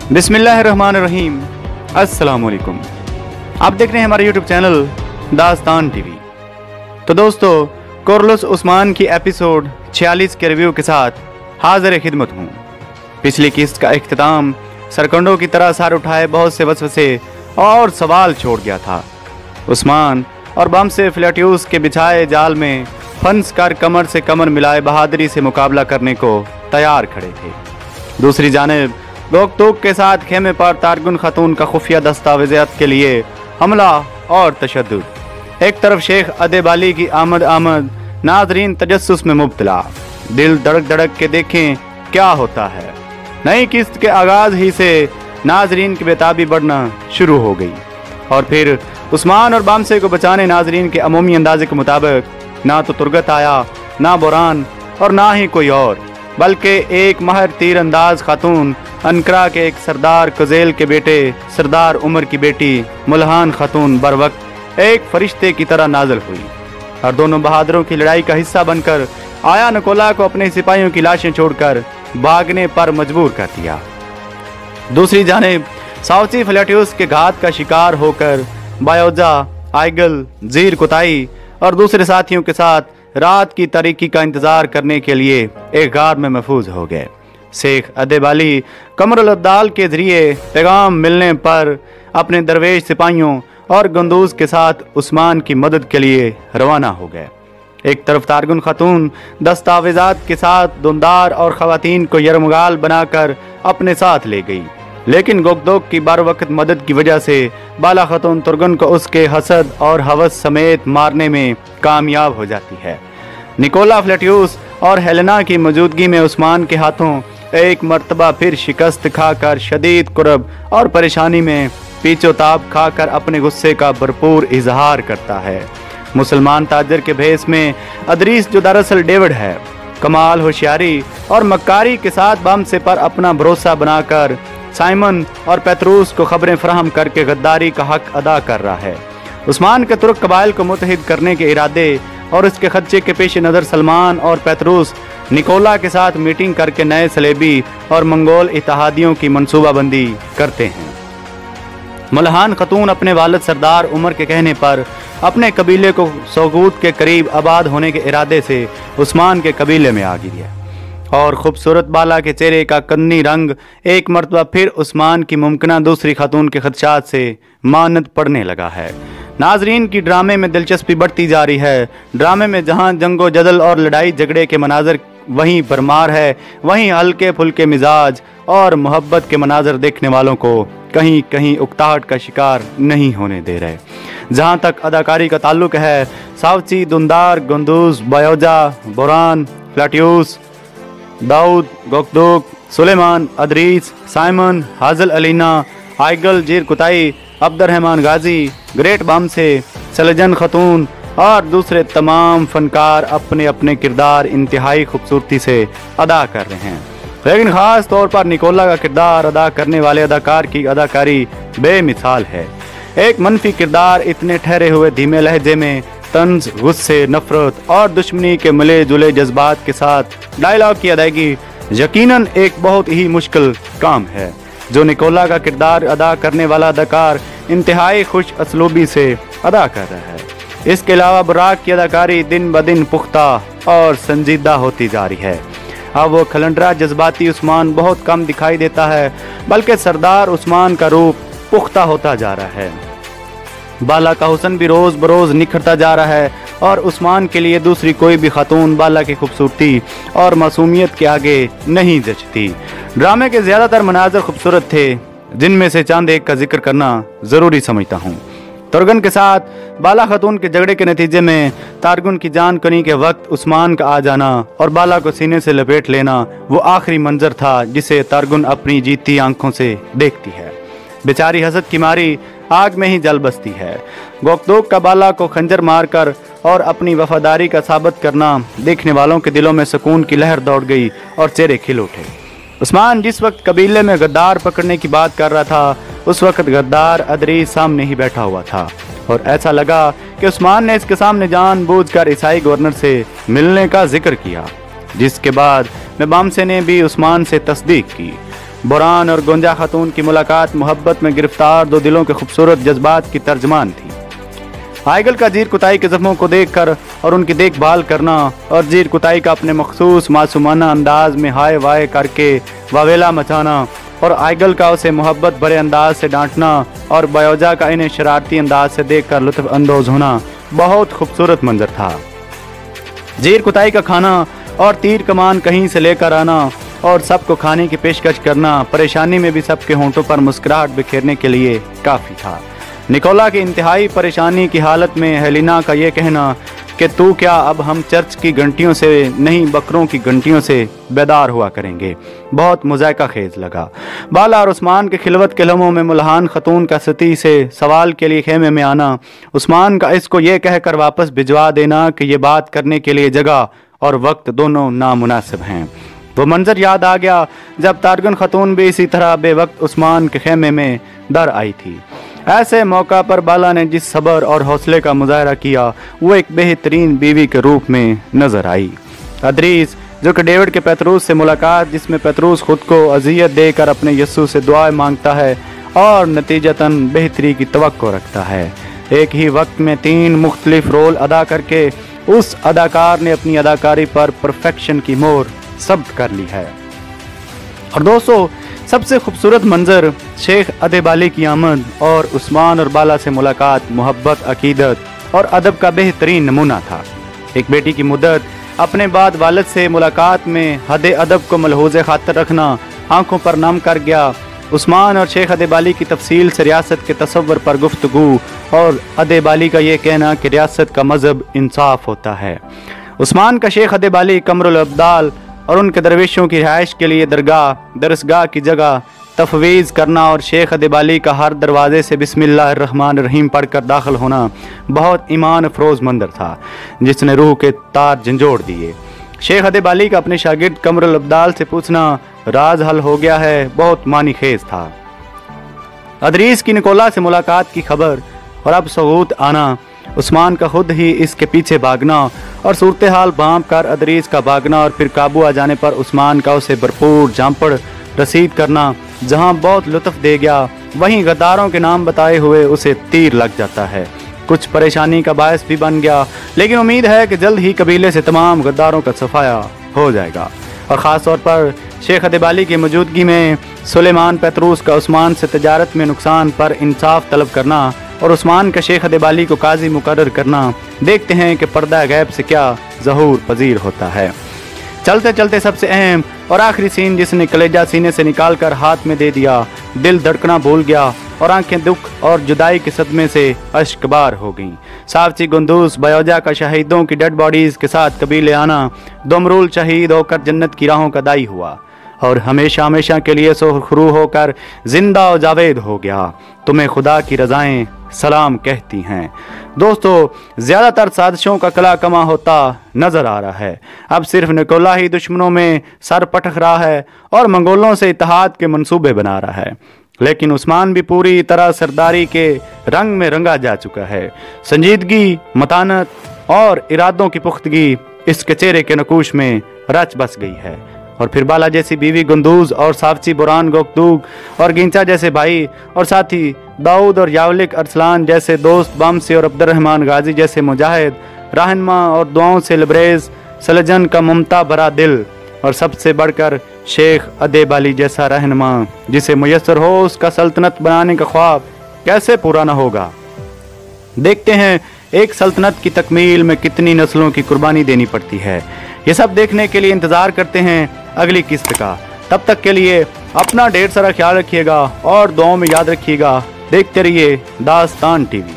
बिस्मिल्लाहिर्रहमानिर्रहीम। अस्सलाम वालेकुम। आप देख रहे हैं हमारे यूट्यूब चैनल दास्तान टीवी। तो दोस्तों, कोरलुस उस्मान की एपिसोड 46 के रिव्यू के साथ हाजिर खिदमत हूँ। पिछली किस्त का इख्तिताम सरकंडों की तरह सार उठाए बहुत से वसवसे और सवाल छोड़ गया था। उस्मान और बम से फ्लैट्यूस के बिछाए जाल में फंस कर कमर से कमर मिलाए बहादुरी से मुकाबला करने को तैयार खड़े थे। दूसरी जानिब गोकतोक के साथ खेमे पर तारगुन खातून का खुफिया दस्तावेज़ात के लिए हमला और तशद्दुद। एक तरफ शेख अदेबाली की आमद नाजरीन तजस्सुस में मुब्तला। दिल धड़क धड़क के देखें क्या होता है। नई किस्त के आगाज ही से नाजरीन की बेताबी बढ़ना शुरू हो गई और फिर उस्मान और बामसे को बचाने नाजरीन के अमूमी अंदाजे के मुताबिक ना तो तुरगत आया, ना बुरान और ना ही कोई और, बल्कि एक महर तीर अंदाज खातून अनकरा के एक सरदार कजेल के बेटे सरदार उमर की बेटी मुल्हान खातून बर वक्त एक फरिश्ते की तरह नाजल हुई और दोनों बहादुरों की लड़ाई का हिस्सा बनकर आया निकोला को अपने सिपाहियों की लाशें छोड़कर भागने पर मजबूर कर दिया। दूसरी जानिब साउची फ्लैट्यूस के घात का शिकार होकर बायोजा, आइगल, जीर कुताई और दूसरे साथियों के साथ रात की तारीकी का इंतजार करने के लिए एक गार में महफूज हो गए। शेख अदेबाली कमरुल अब्दाल के जरिए पैगाम मिलने पर अपने दरवेश सिपाहियों और गंदूज के साथ उस्मान की मदद के लिए रवाना हो गए। एक तरफ तारगुन खातून दस्तावेजात के साथ दुंदार और खवातीन को यरमगाल बनाकर अपने साथ ले गई, लेकिन गोकदोक की बार वक्त मदद की वजह से बाला खातून तुर्गन को उसके हसद और हवस समेत मारने में कामयाब हो जाती है। निकोला फ्लैट्यूस और हेलेना की मौजूदगी में उस्मान के हाथों एक मर्तबा फिर शिकस्त खाकर शदीद कुरब और परेशानी में पीछोताब खाकर अपने गुस्से का भरपूर इजहार करता है। मुसलमान ताजर के भेस में अदरीस, जो दरअसल डेविड है, कमाल होशियारी और मक्कारी के साथ बम से पर अपना भरोसा बनाकर साइमन और पेत्रूस को खबरें फराहम करके गद्दारी का हक अदा कर रहा है। उस्मान के तुर्क कबाइल को मुतहिद करने के इरादे और इसके खदशे के पेश नज़र सलमान और पेत्रूस निकोला के साथ मीटिंग करके नए सलेबी और मंगोल इत्तेहादियों की मनसूबाबंदी करते हैं। मुल्हान खतून अपने वालिद सरदार उमर के कहने पर अपने कबीले को सोगूत के करीब आबाद होने के इरादे से उस्मान के कबीले में आ गिरी है और खूबसूरत बाला के चेहरे का कन्नी रंग एक मरतबा फिर उस्मान की मुमकिना दूसरी खातून के खदशात से मानद पड़ने लगा है। नाजरीन की ड्रामे में दिलचस्पी बढ़ती जा रही है। ड्रामे में जहां जंगो जदल और लड़ाई झगड़े के मनाजर वहीं भरमार है, वहीं हल्के फुल्के मिजाज और मोहब्बत के मनाजर देखने वालों को कहीं कहीं उकताहट का शिकार नहीं होने दे रहे। जहां तक अदाकारी का ताल्लुक है, सावची, दुंदार, गंदूज, बायोजा, बुरान, फ्लैट्यूस, दाऊद, गोकदोक, सुलेमान, अदरीस, साइमन, हाजल अलीना, आइगल, जीर कुताई, अब्दुर्रहमान गाजी, ग्रेट बामसे, सलजन खतून और दूसरे तमाम फनकार अपने अपने किरदार इंतहाई खूबसूरती से अदा कर रहे हैं। लेकिन ख़ास तौर पर निकोला का किरदार अदा करने वाले अदाकार की अदाकारी बेमिसाल है। एक मनफी किरदार इतने ठहरे हुए धीमे लहजे में तंज, गुस्से, नफरत और दुश्मनी के मिले जुले जज्बात के साथ डायलॉग की अदायगी यकीनन एक बहुत ही मुश्किल काम है, जो निकोला का किरदार अदा करने वाला अदाकार इंतहाई खुश असलूबी से अदा कर रहा है। इसके अलावा बुराक की अदाकारी दिन ब दिन पुख्ता और संजीदा होती जा रही है। अब वो खलंडरा जज्बाती उस्मान बहुत कम दिखाई देता है, बल्कि सरदार उस्मान का रूप पुख्ता होता जा रहा है। बाला का हुस्न भी रोज़ बरोज़ निखरता जा रहा है और उस्मान के लिए दूसरी कोई भी खातून बाला की खूबसूरती और मासूमियत के आगे नहीं जचती। ड्रामे के ज़्यादातर मनाजर खूबसूरत थे, जिनमें से चंद एक का जिक्र करना ज़रूरी समझता हूँ। तुर्गन के साथ बाला खातून के झगड़े के नतीजे में तारगुन की जान कनी के वक्त उस्मान का आ जाना और बाला को सीने से लपेट लेना वो आखिरी मंजर था जिसे तारगुन अपनी जीती आंखों से देखती है। बेचारी हसद की मारी आग में ही जल बसती है। गोकदोक का बाला को खंजर मारकर और अपनी वफादारी का साबित करना देखने वालों के दिलों में सुकून की लहर दौड़ गई और चेहरे खिल उठे। उस्मान जिस वक्त कबीले में गद्दार पकड़ने की बात कर रहा था, उस वक्त गद्दार अदरीस सामने ही बैठा हुआ था और ऐसा लगा कि उस्मान ने इसके सामने जानबूझकर ईसाई गवर्नर से मिलने का जिक्र किया, जिसके बाद में बामसे ने भी उस्मान से तस्दीक की। बुरहान और गुंजा खातून की मुलाकात मोहब्बत में गिरफ्तार दो दिलों के खूबसूरत जज्बात की तर्जमान थी। आइगल का जीर कुताई के जख्मों को देखकर और उनकी देखभाल करना और जीर कुताई का अपने मखसूस मासूमाना अंदाज में हाय वाय करके वावेला मचाना और आइगल का उसे मोहब्बत भरे अंदाज से डांटना और बयोजा का इन्हें शरारती अंदाज से देखकर लुत्फ अंदोज होना बहुत खूबसूरत मंजर था। जीर कुताई का खाना और तीर कमान कहीं से लेकर आना और सबको खाने की पेशकश करना परेशानी में भी सबके होंठों पर मुस्कुराहट बिखेरने के लिए काफ़ी था। निकोला की इंतहाई परेशानी की हालत में हेलिना का ये कहना कि तू क्या अब हम चर्च की घंटियों से नहीं बकरों की घंटियों से बेदार हुआ करेंगे, बहुत मुज़ायका खेज लगा। बाला और उस्मान के खिलवत के लम्हों में मुल्हान खतून का सती से सवाल के लिए खेमे में आना, उस्मान का इसको ये कहकर वापस भिजवा देना कि ये बात करने के लिए जगह और वक्त दोनों नामुनासिब हैं। वो मंजर याद आ गया जब तारगन खतून भी इसी तरह बेवक्त उस्मान के खेमे में दर आई थी। ऐसे मौका पर बाला ने जिस सब्र और हौसले का मुजाहरा किया वो एक बेहतरीन बीवी के रूप में नजर आई। अदरीस जो कि डेविड के पेतरूस से मुलाकात जिसमें पेतरूस खुद को अजियत देकर अपने यस्सू से दुआएं मांगता है और नतीजतन बेहतरी की तवक्को रखता है। एक ही वक्त में 3 मुख्तलिफ रोल अदा करके उस अदाकार ने अपनी अदाकारी पर परफेक्शन की मोहर सब्त कर ली है। और दोस्तों सबसे खूबसूरत मंजर शेख अदेबाली की आमद और उस्मान और बाला से मुलाकात मोहब्बत, अकीदत और अदब का बेहतरीन नमूना था। एक बेटी की मुद्दत अपने बाद वालिद से मुलाकात में हद अदब को मलहूज़े खातर रखना आंखों पर नम कर गया। उस्मान और शेख अदेबाली की तफसील से रियासत के तसव्वुर पर गुफ्तगू और अदेबाली का ये कहना कि रियासत का मज़हब इंसाफ होता है। उस्मान का शेख अदेबाली कमरुल अब्दाल और उनके दरवेशों की रिहाइश के लिए दरसगाह की जगह तफवीज़ करना और शेख अदेबाली का हर दरवाजे से बिस्मिल्लाहिर्रहमानिर्रहीम पढ़कर दाखिल होना बहुत ईमान अफरोज़ मंजर था जिसने रूह के तार झंझोड़ दिए। शेख अदेबाली का अपने शागिर्द कमरुल अब्दाल से पूछना राज हल हो गया है बहुत मानी खेज था। अदरीस की निकोला से मुलाकात की खबर और अब सबूत आना, उस्मान का खुद ही इसके पीछे भागना और सूरत हाल भांप कर अदरीस का भागना और फिर काबू आ जाने पर उस्मान का उसे भरपूर जामपड़ रसीद करना जहां बहुत लुत्फ दे गया वहीं गद्दारों के नाम बताए हुए उसे तीर लग जाता है। कुछ परेशानी का बायस भी बन गया, लेकिन उम्मीद है कि जल्द ही कबीले से तमाम गद्दारों का सफाया हो जाएगा। और ख़ास तौर पर शेख अदेबाली की मौजूदगी में सुलेमान पेतरूस का उस्मान से तजारत में नुकसान पर इंसाफ तलब करना और उस्मान का शेख अदेबाली को काजी मुकर्रर करना, देखते हैं कि पर्दा गैब से क्या ज़हूर पजीर होता है। चलते चलते सबसे अहम और आखिरी सीन जिसने कलेजा सीने से निकाल कर हाथ में दे दिया, दिल धड़कना भूल गया और आंखें दुख और जुदाई के सदमे से अश्कबार हो गईं। सावची गुंदूस बयोजा का शहीदों की डेड बॉडीज़ के साथ कबीले आना दोमरूल शहीद होकर जन्नत की राहों का दाई हुआ और हमेशा हमेशा के लिए सुखरू होकर जिंदा और जावेद हो गया। तुम्हें खुदा की रज़ाएं सलाम कहती हैं। दोस्तों ज़्यादातर साजिशों का कला कमा होता नज़र आ रहा है। अब सिर्फ निकोला ही दुश्मनों में सर पटक रहा है और मंगोलों से इत्तेहाद के मंसूबे बना रहा है, लेकिन उस्मान भी पूरी तरह सरदारी के रंग में रंगा जा चुका है। संजीदगी, मतानत और इरादों की पुख्तगी इसके चेहरे के नकूश में रच बस गई है। और फिर बाला जैसी बीवी गुंदूज और सावची बुरान गोकदूग और गिंचा जैसे भाई और साथी दाऊद और यावलिक अरसलान जैसे दोस्त बमसी और अब्दुर्रहमान गाजी जैसे मुजाहिद रहनमा और दुआओं से लबरेज सलजन का ममता भरा दिल और सबसे बढ़कर शेख अदेबाली जैसा रहनमा जिसे मुयस्सर हो उसका सल्तनत बनाने का ख्वाब कैसे पूरा न होगा। देखते हैं एक सल्तनत की तकमील में कितनी नस्लों की कुर्बानी देनी पड़ती है। ये सब देखने के लिए इंतज़ार करते हैं अगली किस्त का। तब तक के लिए अपना ढेर सारा ख्याल रखिएगा और दुआओं में याद रखिएगा। देखते रहिए दास्तान टीवी।